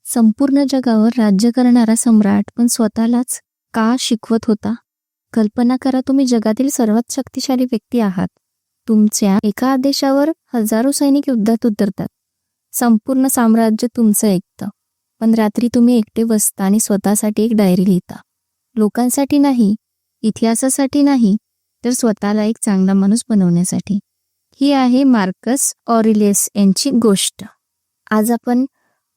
संपूर्ण जगावर राज्य करणारा सम्राट पण स्वतःलाच का शिकवत होता? कल्पना करा, तुम्ही जगातील सर्वात शक्तिशाली व्यक्ती आहात. तुमच्या एका आदेशावर हजारो सैनिक युद्धात उतरतात. संपूर्ण साम्राज्य तुमचं ऐकतं. पण रात्री तुम्ही एकटे बसता आणि स्वतःसाठी एक डायरी लिहिता. लोकांसाठी नाही, इतिहासासाठी नाही, तर स्वतःला एक चांगला माणूस बनवण्यासाठी. ही आहे मार्कस ऑरेलियस यांची गोष्ट. आज आपण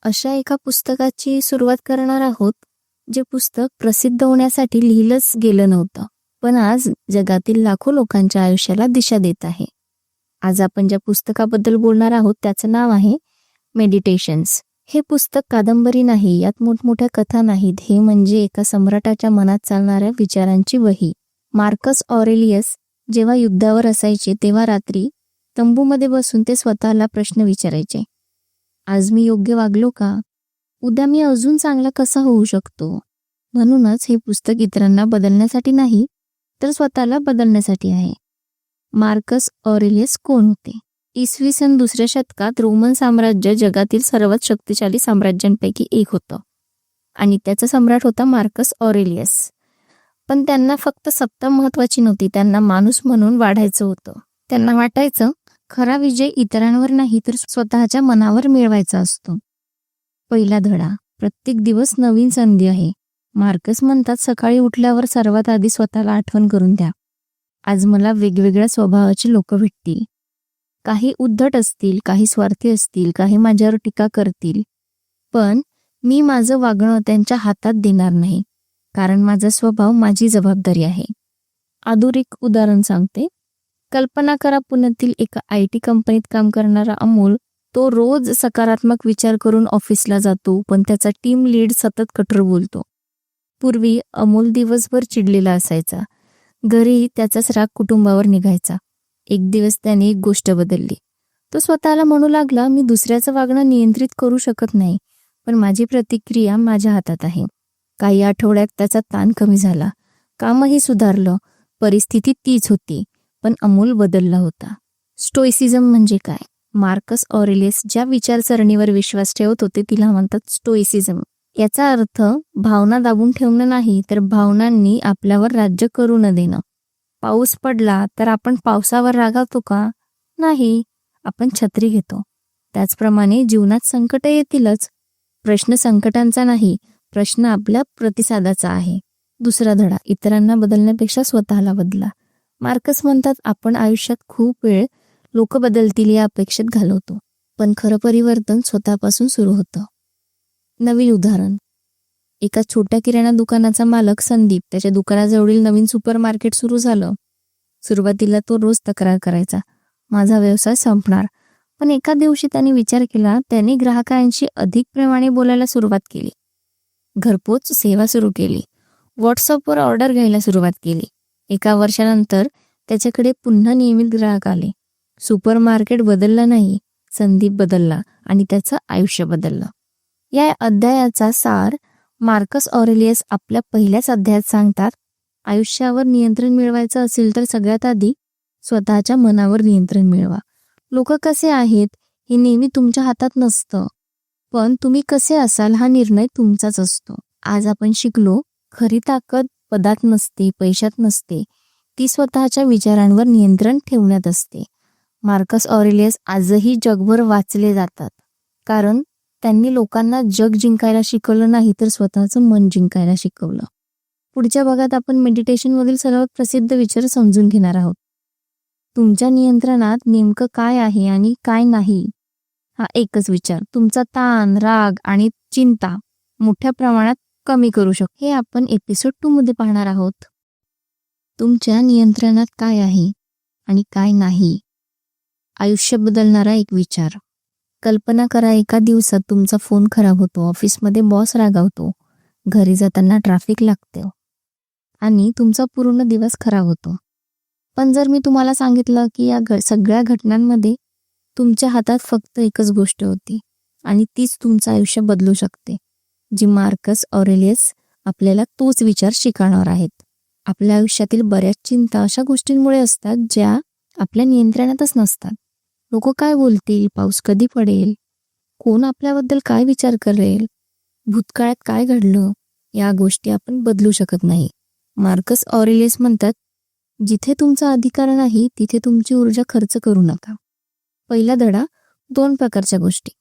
अशा एका पुस्तकाची सुरुवात करणार आहोत, जे पुस्तक प्रसिद्ध होण्यासाठी लिहिलंच गेलं नव्हतं, पण आज जगातील लाखो लोकांच्या आयुष्याला दिशा देत आहे. आज आपण ज्या पुस्तकाबद्दल बोलणार आहोत त्याचं नाव आहे मेडिटेशन्स. हे पुस्तक कादंबरी नाही, यात मोठमोठ्या कथा नाहीत. हे म्हणजे एका सम्राटाच्या मनात चालणाऱ्या विचारांची वही. मार्कस ऑरेलियस जेव्हा युद्धावर असायचे तेव्हा रात्री तंबूमध्ये बसून ते स्वतःला प्रश्न विचारायचे. आज मी योग्य वागलो का? उद्या मी अजून चांगला कसा होऊ शकतो? म्हणूनच हे पुस्तक इतरांना बदलण्यासाठी नाही, तर स्वतःला बदलण्यासाठी आहे. मार्कस ऑरेलियस कोण होते? इसवी सन 2ऱ्या शतकात रोमन साम्राज्य जगातील सर्वात शक्तिशाली साम्राज्यांपैकी एक होतं आणि त्याचा सम्राट होता मार्कस ऑरेलियस. पण त्यांना फक्त सत्ता महत्वाची नव्हती, त्यांना माणूस म्हणून वाढायचं होतं. त्यांना वाटायचं खरा विजय इतरांवर नाही, तर स्वतःच्या मनावर मिळवायचा असतो. पहिला धडा, प्रत्येक दिवस नवीन संधी आहे. मार्कस म्हणतात, सकाळी उठल्यावर सर्वात आधी स्वतःला आठवण करून द्या, आज मला वेगवेगळ्या स्वभावाचे लोक भेटतील. काही उद्धट असतील, काही स्वार्थी असतील, काही माझ्यावर टीका करतील, पण मी माझं वागणं त्यांच्या हातात देणार नाही, कारण माझा स्वभाव माझी जबाबदारी आहे. अधोरेखित उदाहरण सांगते. कल्पना करा, पुण्यातील एका IT कंपनीत काम करणारा अमोल. तो रोज सकारात्मक विचार करून ऑफिसला जातो, पण त्याचा टीम लीड सतत कठोर बोलतो. पूर्वी अमोल दिवसभर चिडलेला असायचा. घरी त्याचाच राग कुटुंबावर निघायचा. एक दिवस त्याने एक गोष्ट बदलली. तो स्वतःला म्हणू लागला, मी दुसऱ्याचं वागणं नियंत्रित करू शकत नाही, पण माझी प्रतिक्रिया माझ्या हातात आहे. काही आठवड्यात त्याचा ताण कमी झाला, कामही सुधारलं. परिस्थिती तीच होती, पण अमोल बदलला होता. स्टोइसिझम म्हणजे काय? मार्कस ऑरेलियस ज्या विचारसरणीवर विश्वास ठेवत होते तिला म्हणतात स्टोइसिझम. याचा अर्थ भावना दाबून ठेवणं नाही, तर भावनांनी आपल्यावर राज्य करू न देणं. पाऊस पडला तर आपण पावसावर रागावतो का? नाही, आपण छत्री घेतो. त्याचप्रमाणे जीवनात संकट येतीलच. प्रश्न संकटांचा नाही, प्रश्न आपल्या प्रतिसादाचा आहे. दुसरा धडा, इतरांना बदलण्यापेक्षा स्वतःला बदला. मार्कस म्हणतात, आपण आयुष्यात खूप वेळ लोक बदलतील या अपेक्षेत घालवतो, पण खरं परिवर्तन स्वतःपासून सुरू होतं. नवीन उदाहरण, एका छोट्या किराणा दुकानाचा मालक संदीप, त्याच्या दुकानाजवळील नवीन सुपरमार्केट सुरू झालं. सुरुवातीला तो रोज तक्रार करायचा, माझा व्यवसाय संपणार. पण एका दिवशी त्याने विचार केला, त्याने ग्राहकांशी अधिक प्रेमाने बोलायला सुरुवात केली. घरपोच सेवा सुरू केली. व्हॉट्सअपवर ऑर्डर घ्यायला सुरुवात केली. एका वर्षानंतर त्याच्याकडे पुन्हा नियमित ग्राहक आले. सुपरमार्केट बदललं नाही, संदीप बदलला आणि त्याचं आयुष्य बदललं. या अध्यायाचा सार मार्कस ऑरेलियस आपल्या पहिल्याच अध्यायात सांगतात. आयुष्यावर नियंत्रण मिळवायचं असेल तर सगळ्यात आधी स्वतःच्या मनावर नियंत्रण मिळवा. लोक कसे आहेत हे नेहमी तुमच्या हातात नसतं, पण तुम्ही कसे असाल हा निर्णय तुमचाच असतो. आज आपण शिकलो, खरी ताकद पदात नसते, पैशात नसते, ती स्वतःच्या विचारांवर नियंत्रण ठेवण्यात असते. मार्कस ऑरेलियस आजही जगभर वाचले जातात, कारण त्यांनी लोकांना जग जिंकायला शिकवलं नाही, तर स्वतःचं मन जिंकायला शिकवलं. पुढच्या भागात आपण मेडिटेशनमधील सर्वात प्रसिद्ध विचार समजून घेणार आहोत. तुमच्या नियंत्रणात नेमकं काय आहे आणि काय नाही, हा एकच विचार तुमचा ताण, राग आणि चिंता मोठ्या प्रमाणात कमी करू शकतो. हे आपण एपिसोड 2 मध्ये पाहणार आहोत. तुमच्या नियंत्रणात काय आहे आणि काय नाही. आयुष्य बदलणारा एक विचार. कल्पना करा, एका दिवसात तुमचा फोन खराब होतो, ऑफिसमध्ये बॉस रागावतो, घरी जाताना ट्रॅफिक लागते आणि तुमचा पूर्ण दिवस खराब होतो. पण जर मी तुम्हाला सांगितलं की या सगळ्या घटनांमध्ये तुमच्या हातात फक्त एकच गोष्ट होती आणि तीच तुमचं आयुष्य बदलू शकते, जी मार्कस ऑरेलियस आपल्याला तोच विचार शिकवणार आहेत. आपल्या आयुष्यातील बऱ्याच चिंता अशा गोष्टींमुळे असतात ज्या आपल्या नियंत्रणातच नसतात. लोक काय बोलतील, पाऊस कधी पडेल, कोण आपल्याबद्दल काय विचार करेल, भूतकाळात काय घडलं या गोष्टी आपण बदलू शकत नाही. मार्कस ऑरेलियस म्हणतात, जिथे तुमचा अधिकार नाही तिथे तुमची ऊर्जा खर्च करू नका. पहिला धडा, 2 प्रकारच्या गोष्टी.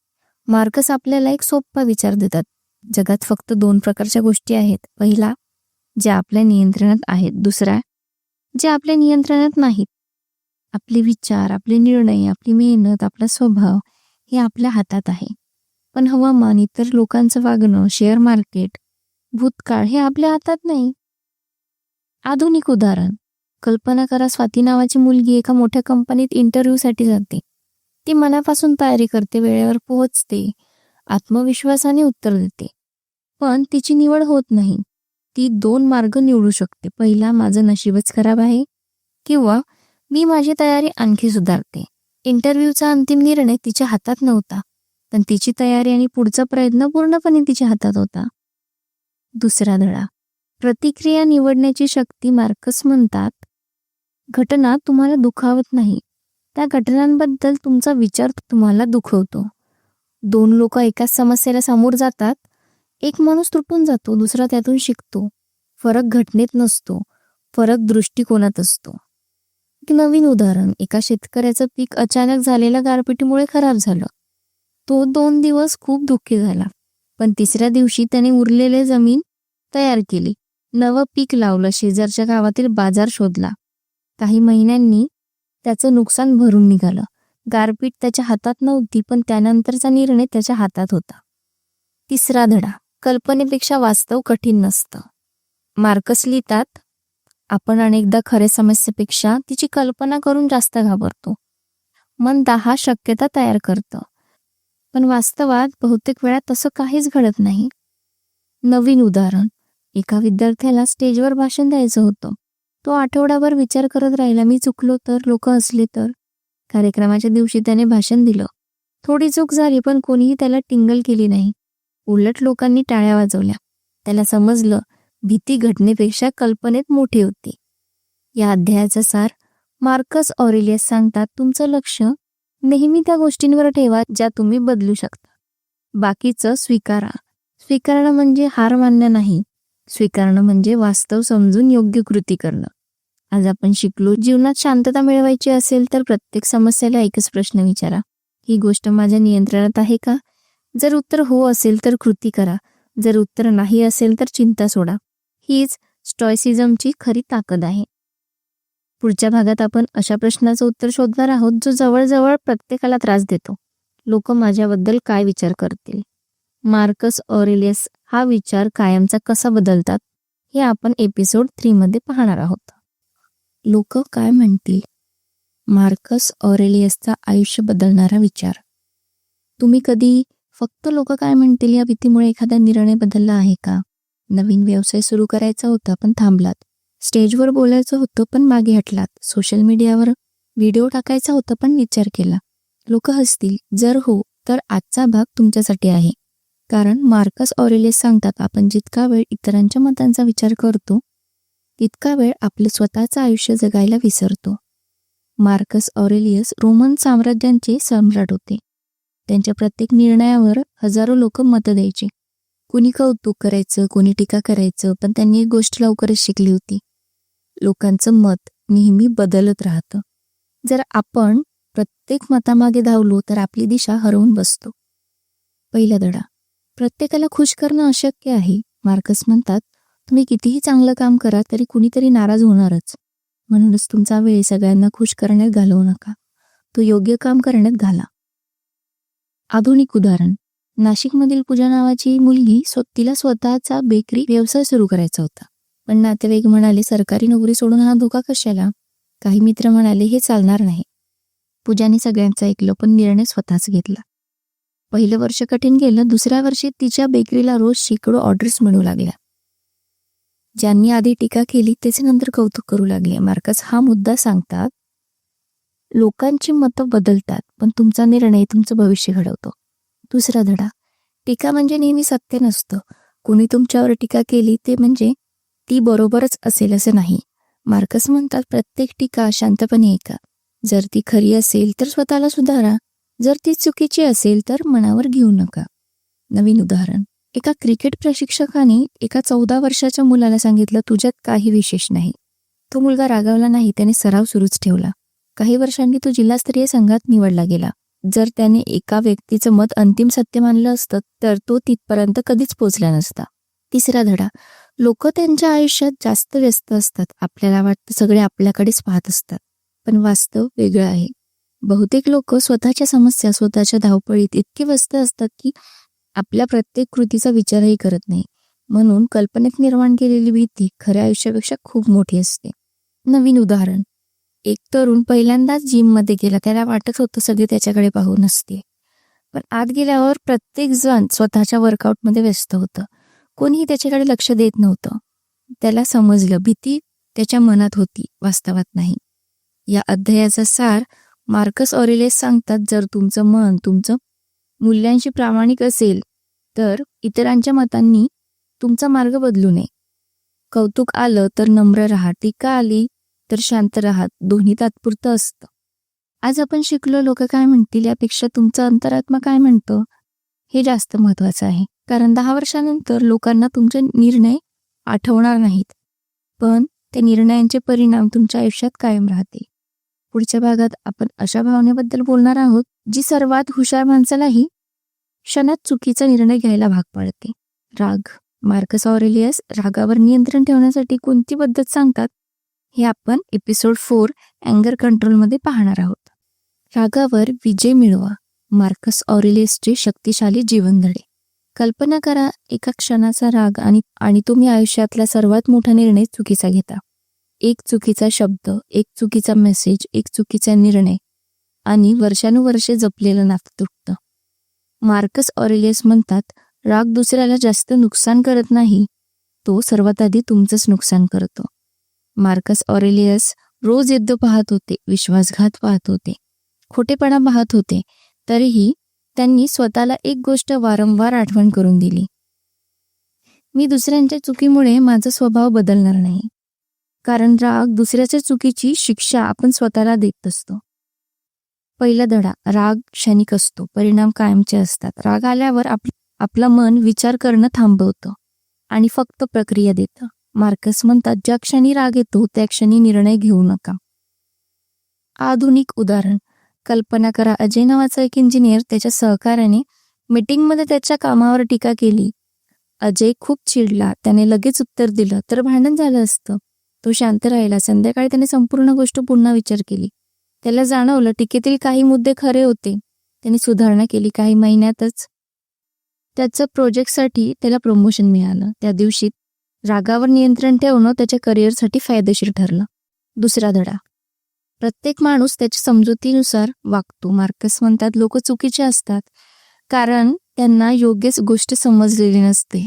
मार्कस आपल्याला एक सोपा विचार देतात. जगात फक्त 2 प्रकारच्या गोष्टी आहेत. पहिला, ज्या आपल्या नियंत्रणात आहेत. दुसरा, जे आपल्या नियंत्रणात नाहीत. आपले विचार, आपले निर्णय, आपली मेहनत, आपला स्वभाव हे आपल्या हातात आहे. पण हवामान, इतर लोकांचं वागणं, शेअर मार्केट, भूतकाळ हे आपल्या हातात नाही. आधुनिक उदाहरण, कल्पना करा स्वाती नावाची मुलगी एका मोठ्या कंपनीत इंटरव्ह्यूसाठी जाते. ती मनापासून तयारी करते, वेळेवर पोहोचते, आत्मविश्वासाने उत्तर देते. पण तिची निवड होत नाही. ती 2 मार्ग निवडू शकते. पहिला, माझं नशीबच खराब आहे, किंवा मी माझी तयारी आणखी सुधारते. इंटरव्ह्यूचा अंतिम निर्णय तिच्या हातात नव्हता, पण तिची तयारी आणि पुढचा प्रयत्न पूर्णपणे तिच्या हातात होता. दुसरा धडा, प्रतिक्रिया निवडण्याची शक्ती. मार्कस म्हणतात, घटना तुम्हाला दुखावत नाही, त्या घटनांबद्दल तुमचा विचार तुम्हाला दुखवतो. 2 लोक एकाच समस्येला सामोर जातात. एक माणूस तुटून जातो, दुसरा त्यातून शिकतो. फरक घटनेत नसतो, फरक दृष्टिकोनात असतो. एक नवीन उदाहरण, एका शेतकऱ्याचं पीक अचानक झालेल्या गारपिटीमुळे खराब झालं. तो 2 दिवस खूप दुःखी झाला. पण 3ऱ्या दिवशी त्याने उरलेले जमीन तयार केली, नवं पीक लावलं, शेजारच्या गावातील बाजार शोधला. काही महिन्यांनी त्याचं नुकसान भरून निघालं. गारपीट त्याच्या हातात नव्हती, पण त्यानंतरचा निर्णय त्याच्या हातात होता. तिसरा धडा, कल्पनेपेक्षा वास्तव कठीण नसतं. मार्कस लिहितात, आपण अनेकदा खऱ्या समस्येपेक्षा तिची कल्पना करून जास्त घाबरतो. मन 10 शक्यता तयार करतं, पण वास्तवात बहुतेक वेळा तसं काहीच घडत नाही. नवीन उदाहरण, एका विद्यार्थ्याला स्टेजवर भाषण द्यायचं होतं. तो आठवडाभर विचार करत राहिला, मी चुकलो तर, लोक हसले तर. कार्यक्रमाच्या दिवशी त्याने भाषण दिलं. थोडी चूक झाली, पण कोणीही त्याला टिंगल केली नाही. उलट लोकांनी टाळ्या वाजवल्या. त्याला समजलं, भीती घटनेपेक्षा कल्पनेत मोठी होती. या अध्यायाचा सार, मार्कस ऑरेलियस सांगतात, तुमचं लक्ष नेहमी त्या गोष्टींवर ठेवा ज्या तुम्ही बदलू शकता. बाकीचं स्वीकारा. स्वीकारणं म्हणजे हार मानणं नाही, स्वीकारणं म्हणजे वास्तव समजून योग्य कृती करणं. आज आपण शिकलो, जीवनात शांतता मिळवायची असेल तर प्रत्येक समस्येला एकच प्रश्न विचारा, ही गोष्ट माझ्या नियंत्रणात आहे का? जर उत्तर हो असेल तर कृती करा, जर उत्तर नाही असेल तर चिंता सोडा. हीच स्टॉइसिझमची खरी ताकद आहे. पुढच्या भागात आपण अशा प्रश्नाचं उत्तर शोधणार आहोत जो जवळजवळ प्रत्येकाला त्रास देतो. लोक माझ्याबद्दल काय विचार करतील? मार्कस ऑरेलियस हा विचार कायमचा कसा बदलतात हे आपण एपिसोड 3 मध्ये पाहणार आहोत. लोक काय म्हणतील? मार्कस ऑरेलियसचा आयुष्य बदलणारा विचार. तुम्ही कधी फक्त लोक काय म्हणतील या भीतीमुळे एखादा निर्णय बदलला आहे का? नवीन व्यवसाय सुरू करायचा होता पण थांबलात. स्टेजवर बोलायचं होतं पण मागे हटलात. सोशल मीडियावर व्हिडिओ टाकायचा होता पण विचार केला. लोक हसतील. जर हो तर आजचा भाग तुमच्यासाठी आहे. कारण मार्कस ऑरेलियस सांगतात, आपण जितका वेळ इतरांच्या मतांचा विचार करतो तितका वेळ आपलं स्वतःचं आयुष्य जगायला विसरतो. मार्कस ऑरेलियस रोमन साम्राज्याचे सम्राट होते. त्यांच्या प्रत्येक निर्णयावर हजारो लोक मतं द्यायचे. कोणी कौतुक करायचं, कोणी टीका करायचं, पण त्यांनी एक गोष्ट लवकरच शिकली होती, लोकांचं मत नेहमी बदलत राहतं. जर आपण प्रत्येक मतामागे धावलो तर आपली दिशा हरवून बसतो. पहिला धडा, प्रत्येकाला खुश करणं अशक्य आहे. मार्कस म्हणतात, तुम्ही कितीही चांगलं काम करा तरी कुणीतरी नाराज होणारच. म्हणूनच तुमचा वेळ सगळ्यांना खुश करण्यात घालवू नका, तो योग्य काम करण्यात घाला. आधुनिक उदाहरण, नाशिकमधील पूजा नावाची मुलगी तिला स्वतःचा बेकरी व्यवसाय सुरू करायचा होता. पण नातेवाईक म्हणाले, सरकारी नोकरी सोडून हा धोका कशाला? काही मित्र म्हणाले, हे चालणार नाही. पूजाने सगळ्यांचं ऐकलं पण निर्णय स्वतःच घेतला. पहिलं वर्ष कठीण गेलं. दुसऱ्या वर्षी तिच्या बेकरीला रोज शेकडो ऑर्डर्स मिळू लागल्या. ज्यांनी आधी टीका केली त्याचे नंतर कौतुक करू लागले. मार्कस हा मुद्दा सांगतात, लोकांची मतं बदलतात पण तुमचा निर्णय तुमचं भविष्य घडवतो. दुसरा धडा, टीका म्हणजे नेहमी सत्य नसतं. कोणी तुमच्यावर टीका केली ते म्हणजे ती बरोबरच असेल असं नाही. मार्कस म्हणतात, प्रत्येक टीका शांतपणे ऐका. जर ती खरी असेल तर स्वतःला सुधारा, जर ती चुकीची असेल तर मनावर घेऊ नका. नवीन उदाहरण, एका क्रिकेट प्रशिक्षकाने एका 14 वर्षाच्या मुलाला सांगितलं, तुझ्यात काही विशेष नाही. तो मुलगा रागावला नाही, त्याने सराव सुरूच ठेवला. काही वर्षांनी तो जिल्हास्तरीय संघात निवडला गेला. जर त्याने एका व्यक्तीचं मत अंतिम सत्य मानलं असतं तर तो तिथपर्यंत कधीच पोचला नसता. तिसरा धडा, लोक त्यांच्या आयुष्यात जास्त व्यस्त असतात. आपल्याला वाटतं सगळे आपल्याकडेच पाहत असतात, पण वास्तव वेगळं आहे. बहुतेक लोक स्वतःच्या समस्या, स्वतःच्या धावपळीत इतके व्यस्त असतात की आपल्या प्रत्येक कृतीचा विचारही करत नाही. म्हणून कल्पनेत निर्माण केलेली भीती खऱ्या आयुष्यापेक्षा खूप मोठी असते. नवीन उदाहरण, एक तरुण पहिल्यांदाच जिममध्ये गेला. त्याला वाटत होतं सगळे त्याच्याकडे पाहून असते, पण आत गेल्यावर प्रत्येक जण स्वतःच्या वर्कआउटमध्ये व्यस्त होतं. कोणीही त्याच्याकडे लक्ष देत नव्हतं. त्याला समजलं, भीती त्याच्या मनात होती, वास्तवात नाही. या अध्यायाचा सार मार्कस ऑरेलियस सांगतात, जर तुमचं मन तुमचं मूल्यांशी प्रामाणिक असेल तर इतरांच्या मतांनी तुमचा मार्ग बदलू नये. कौतुक आलं तर नम्र राहा, टीका आली तर शांत राहा. दोन्ही तात्पुरतं असतं. आज आपण शिकलो लोक काय म्हणतील यापेक्षा तुमचा अंतरात्मा काय म्हणतो हे जास्त महत्वाचं आहे. कारण 10 वर्षानंतर लोकांना तुमचे निर्णय आठवणार नाहीत, पण त्या निर्णयांचे परिणाम तुमच्या आयुष्यात कायम राहतील. पुढच्या भागात आपण अशा भावनेबद्दल बोलणार आहोत जी सर्वात हुशार माणसालाही क्षणात चुकीचा निर्णय घ्यायला भाग पाडते. राग. मार्कस ऑरेलियस रागावर नियंत्रण ठेवण्यासाठी कोणती पद्धत सांगतात हे आपण एपिसोड 4 अँगर कंट्रोलमध्ये पाहणार आहोत. रागावर विजय मिळवा. मार्कस ऑरेलियसचे शक्तिशाली जीवनधडे. कल्पना करा, एका क्षणाचा राग आणि तुम्ही आयुष्यातला सर्वात मोठा निर्णय चुकीचा घेता. एक चुकीचा शब्द, एक चुकीचा मेसेज, एक चुकीचा निर्णय आणि वर्षानुवर्षे जपलेलं नातं तुटतं. मार्कस ऑरेलियस म्हणतात, राग दुसऱ्याला जास्त नुकसान करत नाही, तो सर्वात आधी तुमचंच नुकसान करतो. मार्कस ऑरेलियस रोज युद्ध पाहत होते, विश्वासघात पाहत होते, खोटेपणा पाहत होते, तरीही त्यांनी स्वतःला एक गोष्ट वारंवार आठवण करून दिली, मी दुसऱ्यांच्या चुकीमुळे माझा स्वभाव बदलणार नाही. कारण राग दुसऱ्याच्या चुकीची शिक्षा आपण स्वतःला देत असतो. पहिला धडा, राग क्षणिक असतो, परिणाम कायमचे असतात. राग आल्यावर आपलं मन विचार करणं थांबवतं आणि फक्त प्रक्रिया देतं. मार्कस म्हणतात, ज्या क्षणी राग येतो त्या क्षणी निर्णय घेऊ नका. आधुनिक उदाहरण, कल्पना करा, अजय नावाचा एक इंजिनियर त्याच्या सहकार्याने मीटिंगमध्ये त्याच्या कामावर टीका केली. अजय खूप चिडला, त्याने लगेच उत्तर दिलं तर भांडण झालं असतं. तो शांत राहिला. संध्याकाळी त्याने संपूर्ण गोष्ट पुन्हा विचार केली. त्याला जाणवलं टीकेतील काही मुद्दे खरे होते. त्याने सुधारणा केली. काही महिन्यातच त्याचं प्रोजेक्टसाठी त्याला प्रमोशन मिळालं. त्या दिवशी रागावर नियंत्रण ठेवणं त्याच्या करिअरसाठी फायदेशीर ठरलं. दुसरा धडा, प्रत्येक माणूस त्याच्या समजुतीनुसार वागतो. मार्कस म्हणतात, लोक चुकीचे असतात कारण त्यांना योग्य गोष्ट समजलेली नसते.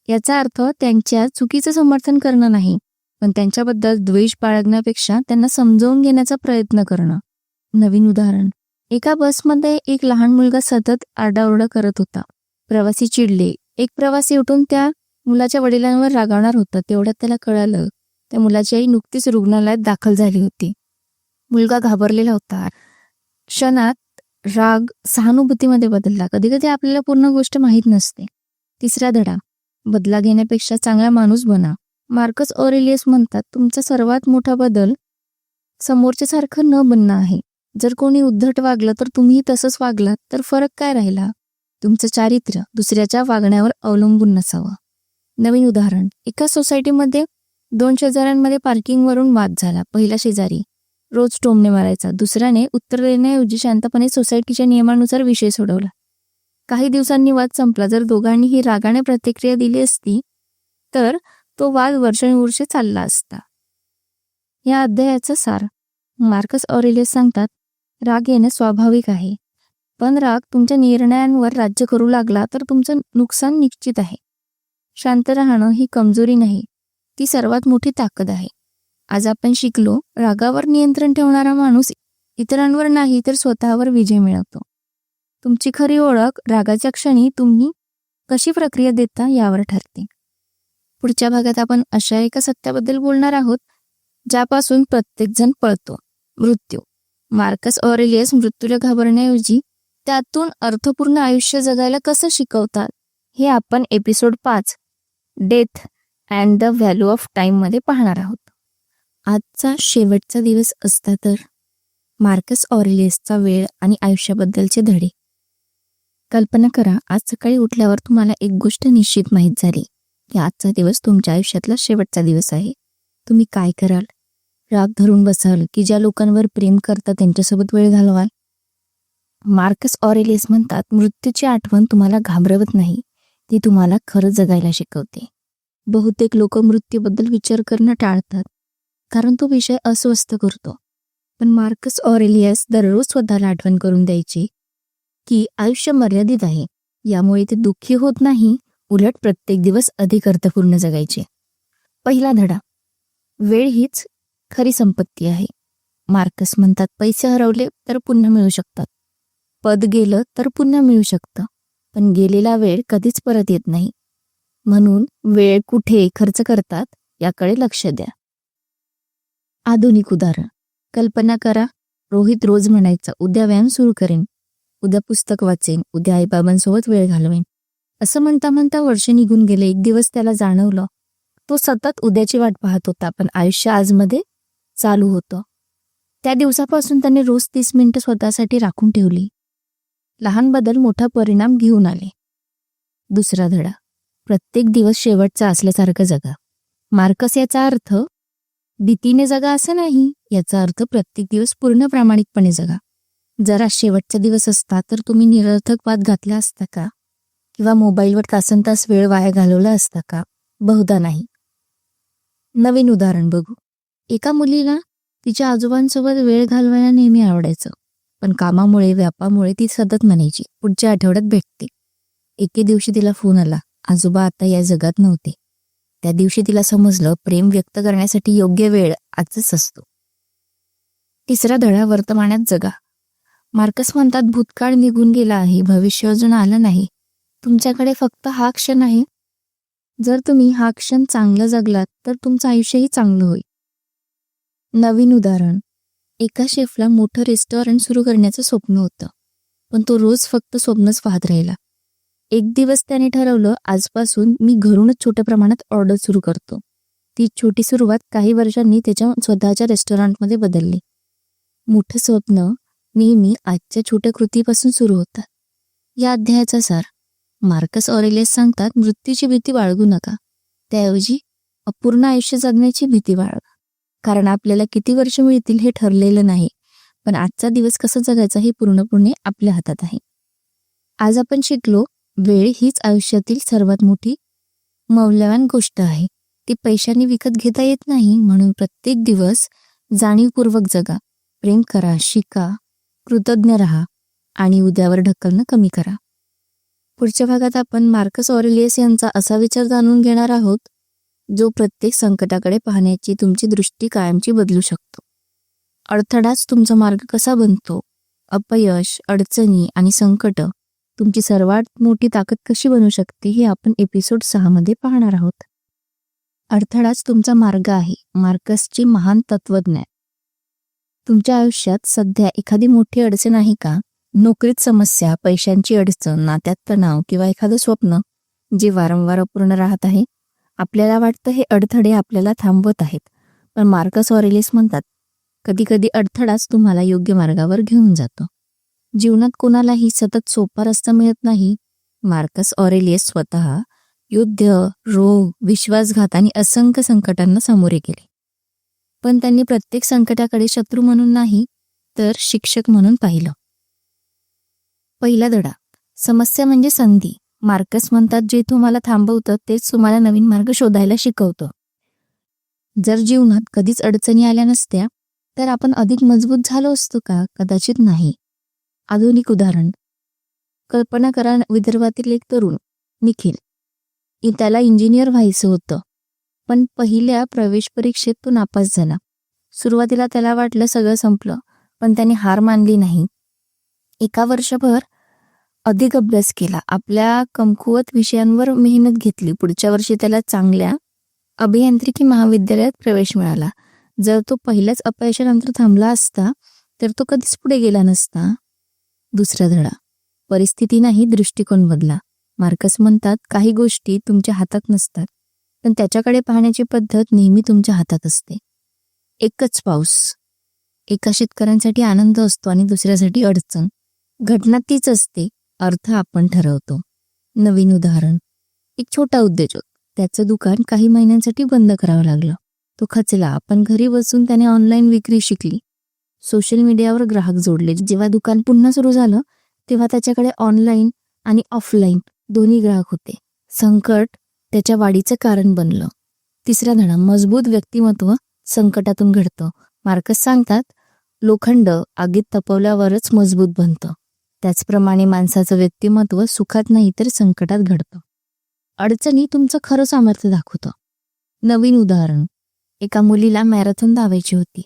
याचा अर्थ त्यांच्या चुकीचं समर्थन करणं नाही, पण त्यांच्याबद्दल द्वेष बाळगण्यापेक्षा त्यांना समजावून घेण्याचा प्रयत्न करणं. नवीन उदाहरण, एका बसमध्ये एक लहान मुलगा सतत आरडाओरडा करत होता. प्रवासी चिडले. एक प्रवासी उठून त्या मुलाच्या वडिलांवर रागावणार होता. तेवढ्यात त्याला कळालं त्या मुलाची आई नुकतीच रुग्णालयात दाखल झाली होती. मुलगा घाबरलेला होता. क्षणात राग सहानुभूतीमध्ये बदलला. कधी कधी आपल्याला पूर्ण गोष्ट माहीत नसते. तिसरा धडा, बदला घेण्यापेक्षा चांगला माणूस बना. मार्कस ऑरेलियस म्हणतात, तुमचा सर्वात मोठा बदल समोरच्या सारखं न बनणं आहे. जर कोणी उद्धट वागलं तर तुम्ही तसंच वागलात तर फरक काय राहिला? तुमचं चारित्र्य दुसऱ्याच्या वागण्यावर अवलंबून नसावं. नवीन उदाहरण, एका सोसायटीमध्ये 2 शेजाऱ्यांमध्ये पार्किंगवरून वाद झाला. पहिला शेजारी रोज टोमणे मारायचा. दुसऱ्याने उत्तर देण्याऐवजी शांतपणे सोसायटीच्या नियमानुसार विषय सोडवला. काही दिवसांनी वाद संपला. जर दोघांनीही रागाने प्रतिक्रिया दिली असती तर तो वाद वर्षानुवर्षे चालला असता. या अध्यायाचा सार, मार्कस ऑरेलियस सांगतात, राग येणं स्वाभाविक आहे, पण राग तुमच्या निर्णयांवर राज्य करू लागला तर तुमचं नुकसान निश्चित आहे. शांत राहणं ही कमजोरी नाही, ती सर्वात मोठी ताकद आहे. आज आपण शिकलो, रागावर नियंत्रण ठेवणारा माणूस इतरांवर नाही तर स्वतःवर विजय मिळवतो. तुमची खरी ओळख रागाच्या क्षणी तुम्ही कशी प्रक्रिया देता यावर ठरते. पुढच्या भागात आपण अशा एका सत्याबद्दल बोलणार आहोत ज्यापासून प्रत्येकजण पळतो, मृत्यू. मार्कस ऑरेलियस मृत्यूला घाबरण्याऐवजी त्यातून अर्थपूर्ण आयुष्य जगायला कसं शिकवतात हे आपण episode 5 death and the value of टाईममध्ये पाहणार आहोत. आजचा शेवटचा दिवस असता तर मार्कस ऑरेलियसचा वेळ आणि आयुष्याबद्दलचे धडे. कल्पना करा, आज सकाळी उठल्यावर तुम्हाला एक गोष्ट निश्चित माहीत झाली की आजचा दिवस तुमच्या आयुष्यातला शेवटचा दिवस आहे. तुम्ही काय कराल? राग धरून बसाल की ज्या लोकांवर प्रेम करता त्यांच्यासोबत वेळ घालवाल? मार्कस ऑरेलियस म्हणतात, मृत्यूची आठवण तुम्हाला घाबरवत नाही, ती तुम्हाला खरं जगायला शिकवते. बहुतेक लोक मृत्यूबद्दल विचार करणं टाळतात कारण तो विषय अस्वस्थ करतो. पण मार्कस ऑरेलियस दररोज स्वतःला आठवण करून द्यायची की आयुष्य मर्यादित आहे. यामुळे ते दुःखी होत नाही, उलट प्रत्येक दिवस अधिक अर्थपूर्ण जगायचे. पहिला धडा, वेळ हीच खरी संपत्ती आहे. मार्कस म्हणतात, पैसे हरवले तर पुन्हा मिळू शकतात, पद गेलं तर पुन्हा मिळू शकतं, पण गेलेला वेळ कधीच परत येत नाही. म्हणून वेळ कुठे खर्च करतात याकडे लक्ष द्या. आधुनिक उदाहरण. कल्पना करा, रोहित रोज म्हणायचा, उद्या व्यायाम सुरू करेन, उद्या पुस्तक वाचेन, उद्या आईबाबांसोबत वेळ घालवेन. असं म्हणता म्हणता वर्ष निघून गेले. एक दिवस त्याला जाणवलं तो सतत उद्याची वाट पाहत होता, पण आयुष्य आजमध्ये चालू होतं. त्या दिवसापासून त्याने रोज 30 मिनिटं स्वतःसाठी राखून ठेवली. लहान बदल मोठा परिणाम घेऊन आले. दुसरा धडा, प्रत्येक दिवस शेवटचा असल्यासारखं जगा. मार्कस याचा अर्थ भीतीने जगा असं नाही, याचा अर्थ प्रत्येक दिवस पूर्ण प्रामाणिकपणे जगा. जर आज शेवटचा दिवस असता तर तुम्ही निरर्थक वाद घातला असता का? किंवा मोबाईलवर तासनतास वेळ वाया घालवला असता का? बहुधा नाही. नवीन उदाहरण बघू. एका मुलीला तिच्या आजोबांसोबत वेळ घालवायला नेहमी आवडायचं, पण कामामुळे व्यापामुळे ती सतत म्हणायची पुढच्या आठवड्यात भेटते. एके दिवशी तिला फोन आला, आजोबा आता या जगात नव्हते. त्या दिवशी तिला समजलं, प्रेम व्यक्त करण्यासाठी योग्य वेळ आजच असतो. तिसरा धडा, वर्तमानात जगा. मार्कस म्हणतात, भूतकाळ निघून गेला आहे, भविष्य अजून आलं नाही, तुमच्याकडे फक्त हा क्षण आहे. जर तुम्ही हा क्षण चांगलं जगलात तर तुमचं आयुष्यही चांगलं होईल. नवीन उदाहरण. एका शेफला मोठं रेस्टॉरंट सुरू करण्याचं स्वप्न होतं, पण तो रोज फक्त स्वप्नच पाहत राहिला. एक दिवस त्याने ठरवलं, आजपासून मी घरूनच छोट्या प्रमाणात ऑर्डर सुरू करतो. ती छोटी सुरुवात काही वर्षांनी त्याच्या स्वतःच्या रेस्टॉरंटमध्ये बदलली. मोठं स्वप्न नेहमी आजच्या छोट्या कृतीपासून सुरू होतात. या अध्यायाचा सार. मार्कस ऑरेलियस सांगतात, मृत्यूची भीती बाळगू नका, त्याऐवजी अपूर्ण आयुष्य जगण्याची भीती बाळगा. कारण आपल्याला किती वर्ष मिळतील हे ठरलेलं नाही, पण आजचा दिवस कसा जगायचा हे पूर्णपणे आपल्या हातात आहे. आज आपण शिकलो, वेळ हीच आयुष्यातील सर्वात मोठी मौल्यवान गोष्ट आहे. ती पैशाने विकत घेता येत नाही. म्हणून प्रत्येक दिवस जाणीवपूर्वक जगा, प्रेम करा, शिका, कृतज्ञ राहा आणि उद्यावर ढकलणं कमी करा. पुढच्या भागात आपण मार्कस ऑरेलियस यांचा असा विचार जाणून घेणार आहोत जो प्रत्येक संकटाकडे पाहण्याची तुमची दृष्टी कायमची बदलू शकतो. अडथळाच तुमचा मार्ग कसा बनतो? अपयश, अडचणी आणि संकट तुमची सर्वात मोठी ताकद कशी बनू शकते हे आपण एपिसोड 6 मध्ये पाहणार आहोत. अडथळाच तुमचा मार्ग आहे. मार्कसची महान तत्वज्ञान. तुमच्या आयुष्यात सध्या एखादी मोठी अडचण आहे का? नोकरीत समस्या, पैशांची अडचण, नात्यात तणाव किंवा एखादं स्वप्न जे वारंवार अपूर्ण राहत आहे? आपल्याला वाटतं हे अडथळे आपल्याला थांबवत आहेत, पण मार्कस ऑरेलियस म्हणतात, कधी कधी अडथळाच तुम्हाला योग्य मार्गावर घेऊन जातो. जीवनात कोणालाही सतत सोपा रस्ता मिळत नाही. मार्कस ऑरेलियस स्वतः युद्ध, रोग, विश्वासघात आणि असंख्य संकटांना सामोरे गेले, पण त्यांनी प्रत्येक संकटाकडे शत्रू म्हणून नाही तर शिक्षक म्हणून पाहिलं. पहिला धडा, समस्या म्हणजे संधी. मार्कस म्हणतात, जे तुम्हाला थांबवतं तेच तुम्हाला नवीन मार्ग शोधायला शिकवतं. जर जीवनात कधीच अडचणी आल्या नसत्या तर आपण अधिक मजबूत झालो असतो का? कदाचित नाही. आधुनिक उदाहरण. कल्पना करा, विदर्भातील एक तरुण निखिल, त्याला इंजिनियर व्हायचं होतं, पण पहिल्या प्रवेश परीक्षेत तो नापास झाला. सुरुवातीला त्याला वाटलं सगळं संपलं, पण त्याने हार मानली नाही. एका वर्षभर अधिक अभ्यास केला, आपल्या कमकुवत विषयांवर मेहनत घेतली. पुढच्या वर्षी त्याला चांगल्या अभियांत्रिकी महाविद्यालयात प्रवेश मिळाला. जर तो पहिल्याच अपयशानंतर थांबला असता तर तो कधीच पुढे गेला नसता. दुसरा धडा, परिस्थिती नाही, दृष्टिकोन बदला. मार्कस म्हणतात, काही गोष्टी तुमच्या हातात नसतात, पण त्याच्याकडे पाहण्याची पद्धत नेहमी तुमच्या हातात असते. एकच पाऊस. एका शेतकऱ्यांसाठी आनंद असतो आणि दुसऱ्यासाठी अडचण. घटना तीच असते, अर्थ आपण ठरवतो. नवीन उदाहरण. एक छोटा उद्योजक, त्याचं दुकान काही महिन्यांसाठी बंद करावं लागलं. तो खचला, पण घरी बसून त्याने ऑनलाईन विक्री शिकली. सोशल मीडियावर ग्राहक जोडले. जेव्हा दुकान पुन्हा सुरू झालं तेव्हा त्याच्याकडे ऑनलाईन आणि ऑफलाईन दोन्ही ग्राहक होते. संकट त्याच्या वाढीचं कारण बनलं. तिसरा धडा. मजबूत व्यक्तिमत्व संकटातून घडतं. मार्कस सांगतात, लोखंड आगीत तपवल्यावरच मजबूत बनतं. त्याचप्रमाणे माणसाचं व्यक्तिमत्व सुखात नाही तर संकटात घडतं. अडचणी तुमचं खरं सामर्थ्य दाखवतं. नवीन उदाहरण. एका मुलीला मॅरेथॉन धावायची होती.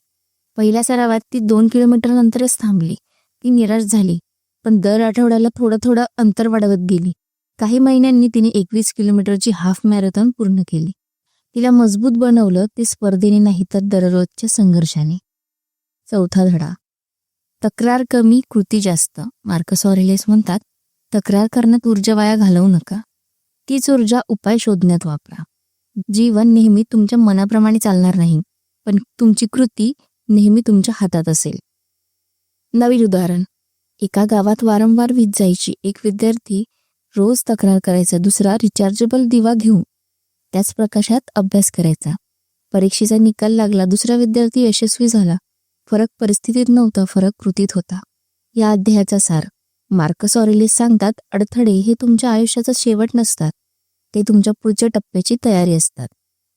पहिल्या सरावात ती 2 किलोमीटर नंतरच थांबली. ती निराश झाली, पण दर आठवड्याला थोडं थोडं अंतर वाढवत गेली. काही महिन्यांनी तिने 21 किलोमीटरची हाफ मॅरेथॉन पूर्ण केली. तिला मजबूत बनवलं ते स्पर्धेने नाही तर दररोजच्या संघर्षाने. चौथा धडा. तक्रार कमी, कृती जास्त. मार्कस ऑरेलियस म्हणतात, तक्रार करण्यात ऊर्जा वाया घालवू नका. तीच ऊर्जा उपाय शोधण्यात वापरा. जीवन नेहमी तुमच्या मनाप्रमाणे चालणार नाही, पण तुमची कृती नेहमी तुमच्या हातात असेल. नवीन उदाहरण. एका गावात वारंवार वीज जायची. एक विद्यार्थी रोज तक्रार करायचा, दुसरा रिचार्जेबल दिवा घेऊन त्याच प्रकाशात अभ्यास करायचा. परीक्षेचा निकाल लागला, दुसरा विद्यार्थी यशस्वी झाला. फरक परिस्थितीत नव्हता, फरक कृतीत होता. या अध्यायाचा सार. मार्कस ऑरेलियस सांगतात, अडथळे हे तुमच्या आयुष्याचा शेवट नसतात, ते तुमच्या पुढच्या टप्प्याची तयारी असतात.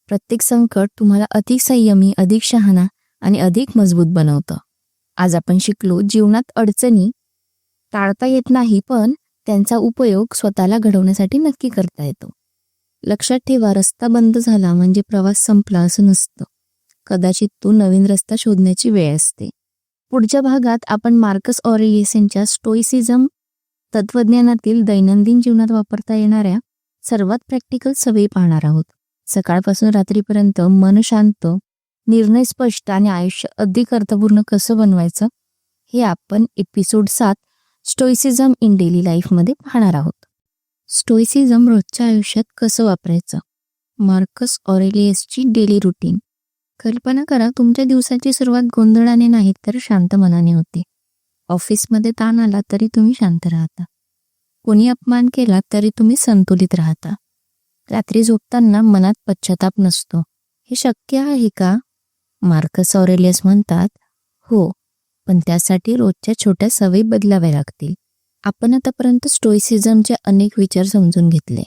प्रत्येक संकट तुम्हाला अधिक संयमी, अधिक शहाणा आणि अधिक मजबूत बनवतं. आज आपण शिकलो, जीवनात अडचणी टाळता येत नाही, पण त्यांचा उपयोग स्वतःला घडवण्यासाठी नक्की करता येतो. लक्षात ठेवा, रस्ता बंद झाला म्हणजे प्रवास संपला असं नसतं. कदाचित तो नवीन रस्ता शोधण्याची वेळ असते. पुढच्या भागात आपण मार्कस ऑरेलियस यांच्या स्टोइसिझम तत्वज्ञानातील दैनंदिन जीवनात वापरता येणाऱ्या सर्वात प्रॅक्टिकल सवयी पाहणार आहोत. सकाळपासून रात्रीपर्यंत मन शांत, निर्णय स्पष्ट आणि आयुष्य अधिक अर्थपूर्ण कसं बनवायचं हे आपण एपिसोड 7 स्टोइसिझम इन डेली लाईफमध्ये पाहणार आहोत. स्टोइसिझम रोजच्या आयुष्यात कसं वापरायचं. मार्कस ऑरेलियसची डेली रुटीन. कल्पना करा, तुमच्या दिवसाची सुरुवात गोंधळाने नाही तर शांत मनाने होते. ऑफिसमध्ये ताण आला तरी तुम्ही शांत राहता. कोणी अपमान केला तरी तुम्ही संतुलित राहता. रात्री झोपताना मनात पश्चाताप नसतो. हे शक्य आहे का? मार्कस ऑरेलियस म्हणतात, हो, पण त्यासाठी रोजच्या छोट्या सवयी बदलाव्या लागतील. आपण आतापर्यंत स्टोइसिझमचे अनेक विचार समजून घेतले,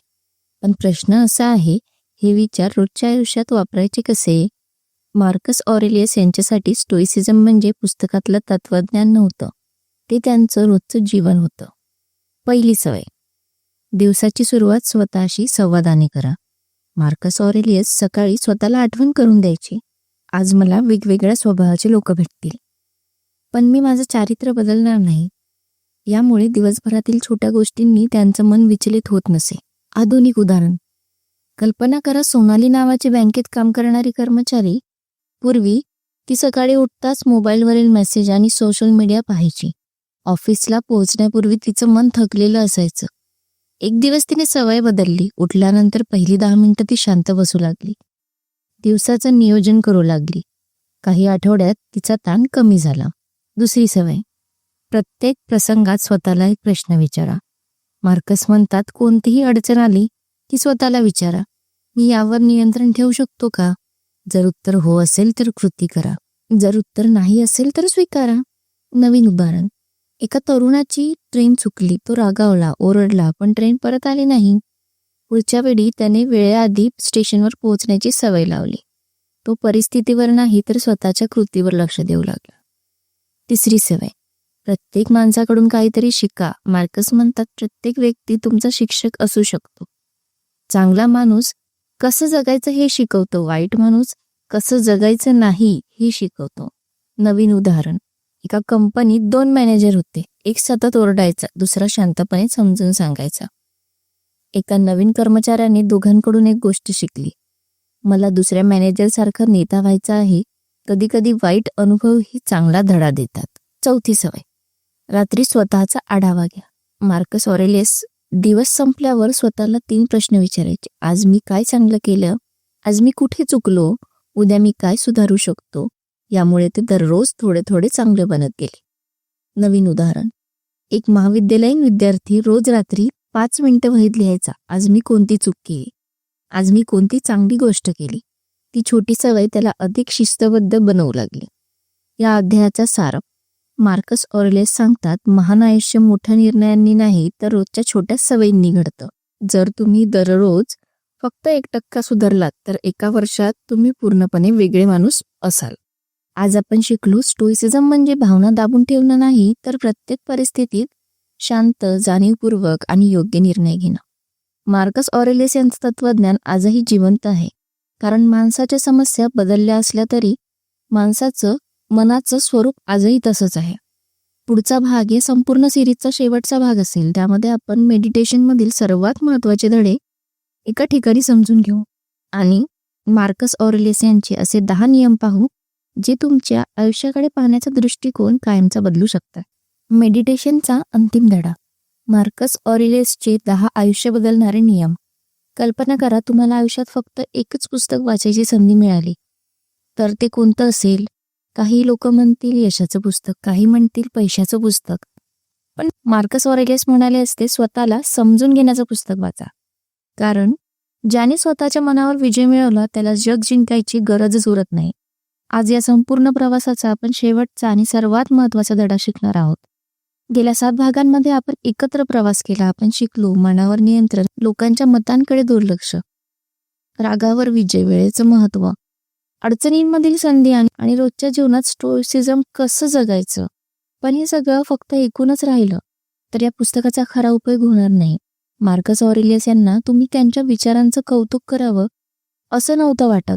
पण प्रश्न असा आहे, हे विचार रोजच्या आयुष्यात वापरायचे कसे? मार्कस ऑरेलियस यांच्यासाठी स्टोइसिझम म्हणजे पुस्तकातलं तत्वज्ञान नव्हतं, ते त्यांचं रोजचं जीवन होतं. पहिली सवय. दिवसाची सुरुवात स्वतःशी संवादाने करा. मार्कस ऑरेलियस सकाळी स्वतःला आठवण करून द्यायची, आज मला वेगवेगळ्या स्वभावाचे लोक भेटतील, पण मी माझं चारित्र्य बदलणार नाही. यामुळे दिवसभरातील छोट्या गोष्टींनी त्यांचं मन विचलित होत नसे. आधुनिक उदाहरण. कल्पना करा, सोनाली नावाची बँकेत काम करणारी कर्मचारी. पूर्वी ती सकाळी उठताच मोबाईलवरील मेसेज आणि सोशल मीडिया पाहायची. ऑफिसला पोहोचण्यापूर्वी तिचं मन थकलेलं असायचं. एक दिवस तिने सवय बदलली. उठल्यानंतर पहिली 10 मिनिटं ती शांत बसू लागली. दिवसाचं नियोजन करू लागली. काही आठवड्यात तिचा ताण कमी झाला. दुसरी सवय. प्रत्येक प्रसंगात स्वतःला एक प्रश्न विचारा. मार्कस म्हणतात, कोणतीही अडचण आली की स्वतःला विचारा, मी यावर नियंत्रण ठेवू शकतो का? जर उत्तर हो असेल तर कृती करा, जर उत्तर नाही असेल तर स्वीकारा. नवीन उदाहरण. एका तरुणाची ट्रेन चुकली. तो रागावला, ओरडला, पण ट्रेन परत आली नाही. पुढच्या वेळी त्याने वेळेआधी स्टेशनवर पोहोचण्याची सवय लावली. तो परिस्थितीवर नाही तर स्वतःच्या कृतीवर लक्ष देऊ लागला. तिसरी सवय. प्रत्येक माणसाकडून काहीतरी शिका. मार्कस म्हणतात, प्रत्येक व्यक्ती तुमचा शिक्षक असू शकतो. चांगला माणूस कसं जगायचं हे शिकवतो, वाईट माणूस कसं जगायचं नाही हे शिकवतो. नवीन उदाहरण. एका कंपनीत 2 मॅनेजर होते. एक सतत ओरडायचा, दुसरा शांतपणे समजून सांगायचा. एका नवीन कर्मचाऱ्याने दोघांकडून एक गोष्ट शिकली, मला दुसऱ्या मॅनेजरसारखा नेता व्हायचा आहे. कधी कधी वाईट अनुभव ही चांगला धडा देतात. चौथी सवय. रात्री स्वतःचा आढावा घ्या. मार्कस ऑरेलियस दिवस संपल्यावर स्वतःला 3 प्रश्न विचारायचे. आज मी काय चांगलं केलं? आज मी कुठे चुकलो? उद्या मी काय सुधारू शकतो? यामुळे ते दररोज थोडे थोडे चांगले बनत गेले. नवीन उदाहरण. एक महाविद्यालयीन विद्यार्थी रोज रात्री 5 मिनिटं वहीत लिहायचा. आज मी कोणती चूक केली? आज मी कोणती चांगली गोष्ट केली? ती छोटी सवय त्याला अधिक शिस्तबद्ध बनवू लागली. या अध्यायाचा सार. मार्कस ऑरेलियस सांगतात, महान आयुष्य मोठ्या निर्णयांनी नाही तर रोजच्या छोट्या सवयींनी घडतं. जर तुम्ही दररोज फक्त 1% सुधारलात तर एका वर्षात तुम्ही पूर्णपणे वेगळे माणूस असाल. आज आपण शिकलो, स्टोइसिझम म्हणजे भावना दाबून ठेवणं नाही तर प्रत्येक परिस्थितीत शांत, जाणीवपूर्वक आणि योग्य निर्णय घेणं. मार्कस ऑरेलियस यांचं तत्वज्ञान आजही जिवंत आहे. कारण माणसाच्या समस्या बदलल्या असल्या तरी माणसाचं मनाचं स्वरूप आजही तसंच आहे. पुढचा भाग या संपूर्ण सिरीजचा शेवटचा भाग असेल. त्यामध्ये आपण मेडिटेशनमधील सर्वात महत्त्वाचे धडे एका ठिकाणी समजून घेऊ आणि मार्कस ऑरेलियस यांचे असे 10 नियम पाहू जे तुमच्या आयुष्याकडे पाहण्याचा दृष्टिकोन कायमचा बदलू शकतात. मेडिटेशनचा अंतिम धडा. मार्कस ऑरेलियसचे 10 आयुष्य बदलणारे नियम. कल्पना करा, तुम्हाला आयुष्यात फक्त एकच पुस्तक वाचायची संधी मिळाली तर ते कोणतं असेल? काही लोक म्हणतील यशाचं पुस्तक, काही म्हणतील पैशाचं पुस्तक. पण मार्कस ऑरेलियस म्हणाले असते, स्वतःला समजून घेण्याचं पुस्तक वाचा. कारण ज्याने स्वतःच्या मनावर विजय मिळवला त्याला जग जिंकायची गरजच उरत नाही. आज या संपूर्ण प्रवासाचा आपण शेवटचा आणि सर्वात महत्त्वाचा धडा शिकणार आहोत. गेल्या 7 भागांमध्ये आपण एकत्र प्रवास केला. आपण शिकलो मनावर नियंत्रण, लोकांच्या मतांकडे दुर्लक्ष, रागावर विजय, वेळेचं महत्त्व, अडचणींमधील संधी आणि रोजच्या जीवनात स्टोइसिझम कसं जगायचं. पण हे सगळं फक्त ऐकूनच राहिलं तर या पुस्तकाचा खरा उपयोग होणार नाही. मार्कस ऑरेलियस यांना तुम्ही त्यांच्या विचारांचं कौतुक करावं असं नव्हतं वाटत.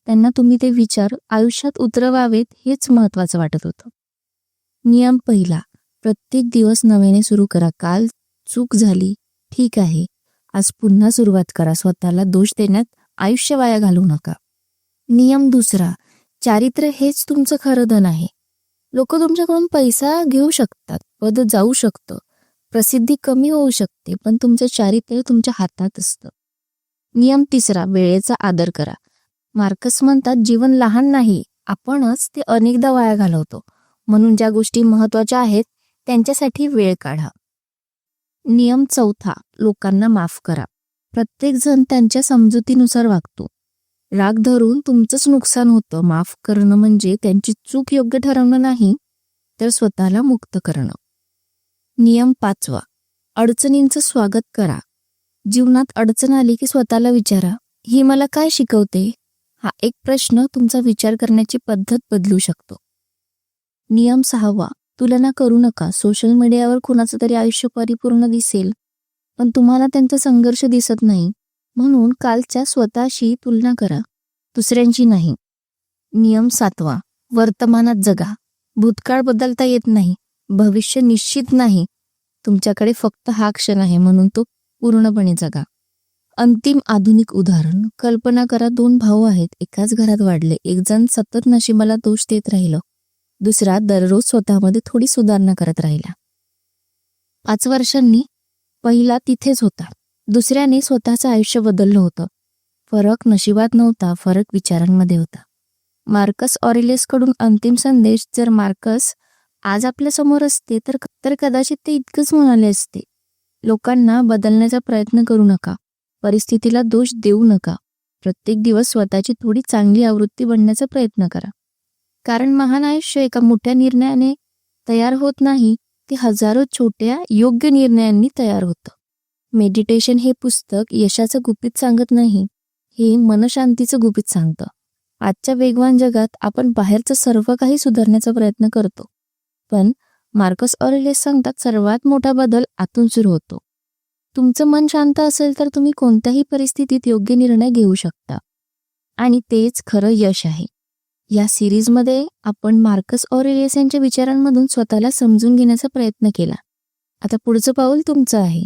त्यांना तुम्ही ते विचार आयुष्यात उतरवावेत हेच महत्त्वाचं वाटत होतं. नियम पहिला. प्रत्येक दिवस नव्याने सुरू करा. काल चूक झाली, ठीक आहे, आज पुन्हा सुरुवात करा. स्वतःला दोष देण्यात आयुष्य वाया घालवू नका. नियम दुसरा. चारित्र्य हेच तुमचं खरं धन आहे. लोक तुमच्याकडून पैसा घेऊ शकतात, पद जाऊ शकतं, प्रसिद्धी कमी होऊ शकते, पण तुमचं चारित्र्य तुमच्या हातात असतं. नियम तिसरा. वेळेचा आदर करा. मार्कस म्हणतात, जीवन लहान नाही, आपणच ते अनेकदा वाया घालवतो. म्हणून ज्या गोष्टी महत्त्वाच्या आहेत त्यांच्यासाठी वेळ काढा. नियम चौथा. लोकांना माफ करा. प्रत्येक जण त्यांच्या समजुतीनुसार वागतो. राग धरून तुमचंच नुकसान होतं. माफ करणं म्हणजे त्यांची चूक योग्य ठरवणं नाही तर स्वतःला मुक्त करणं. नियम पाचवा. अडचणींचं स्वागत करा. जीवनात अडचण आली की स्वतःला विचारा, ही मला काय शिकवते? हा एक प्रश्न तुमचा विचार करण्याची पद्धत बदलू शकतो. नियम सहावा. तुलना करू नका. सोशल मीडियावर कुणाचं तरी आयुष्य परिपूर्ण दिसेल पण तुम्हाला त्यांचा संघर्ष दिसत नाही, म्हणून कालच्या स्वतःशी तुलना करा, दुसऱ्यांची नाही. नियम सातवा. वर्तमानात जगा. भूतकाळ बदलता येत नाही, भविष्य निश्चित नाही, तुमच्याकडे फक्त हा क्षण आहे, म्हणून तो पूर्णपणे जगा. अंतिम आधुनिक उदाहरण. कल्पना करा, 2 भाऊ आहेत, एकाच घरात वाढले. एक जण सतत नशिबाला दोष देत राहिलं, दुसरा दररोज स्वतःमध्ये थोडी सुधारणा करत राहिला. 5 वर्षांनी पहिला तिथेच होता, दुसऱ्याने स्वतःचं आयुष्य बदललं होतं. फरक नशिबात नव्हता, फरक विचारांमध्ये होता. मार्कस ऑरेलियस कडून अंतिम संदेश. जर मार्कस आज आपल्या समोर असते तर कदाचित ते इतकंच म्हणाले असते, लोकांना बदलण्याचा प्रयत्न करू नका, परिस्थितीला दोष देऊ नका, प्रत्येक दिवस स्वतःची थोडी चांगली आवृत्ती बनण्याचा प्रयत्न करा. कारण महान आयुष्य एका मोठ्या निर्णयाने तयार होत नाही, ते हजारो छोट्या योग्य निर्णयांनी तयार होतं. मेडिटेशन हे पुस्तक यशाचं गुपित सांगत नाही, हे मनशांतीचं गुपित सांगतं. आजच्या वेगवान जगात आपण बाहेरचं सर्व काही सुधारण्याचा प्रयत्न करतो, पण मार्कस ऑरेलियस सांगतात, सर्वात मोठा बदल आतून सुरू होतो. तुमचं मन शांत असेल तर तुम्ही कोणत्याही परिस्थितीत योग्य निर्णय घेऊ शकता आणि तेच खरं यश आहे. या सिरीजमध्ये आपण मार्कस ऑरेलियस यांच्या विचारांमधून स्वतःला समजून घेण्याचा प्रयत्न केला. आता पुढचं पाऊल तुमचं आहे.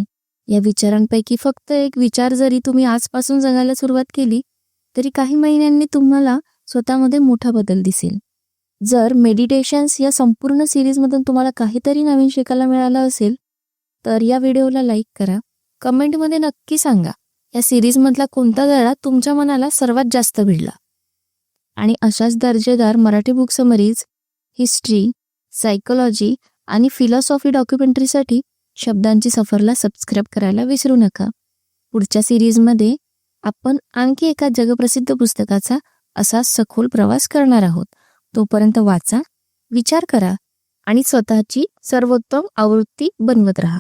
या विचारांपैकी फक्त एक विचार जरी तुम्ही आजपासून जगायला सुरुवात केली तरी काही महिन्यांनी तुम्हाला स्वतःमध्ये मोठा बदल दिसेल. जर मेडिटेशन्स या संपूर्ण सिरीजमधून तुम्हाला काहीतरी नवीन शिकायला मिळालं असेल तर या व्हिडिओला लाईक करा, कमेंटमध्ये नक्की सांगा या सिरीजमधला कोणता धडा तुमच्या मनाला सर्वात जास्त भिडला. आणि अशाच दर्जेदार Marathi book summaries, history, psychology आणि फिलॉसॉफी डॉक्युमेंटरीसाठी शब्दांची सफरला सबस्क्राईब करायला विसरू नका. पुढच्या सिरीजमध्ये आपण आणखी एका जगप्रसिद्ध पुस्तकाचा असा सखोल प्रवास करणार आहोत. तोपर्यंत वाचा, विचार करा आणि स्वतःची सर्वोत्तम आवृत्ती बनवत राहा.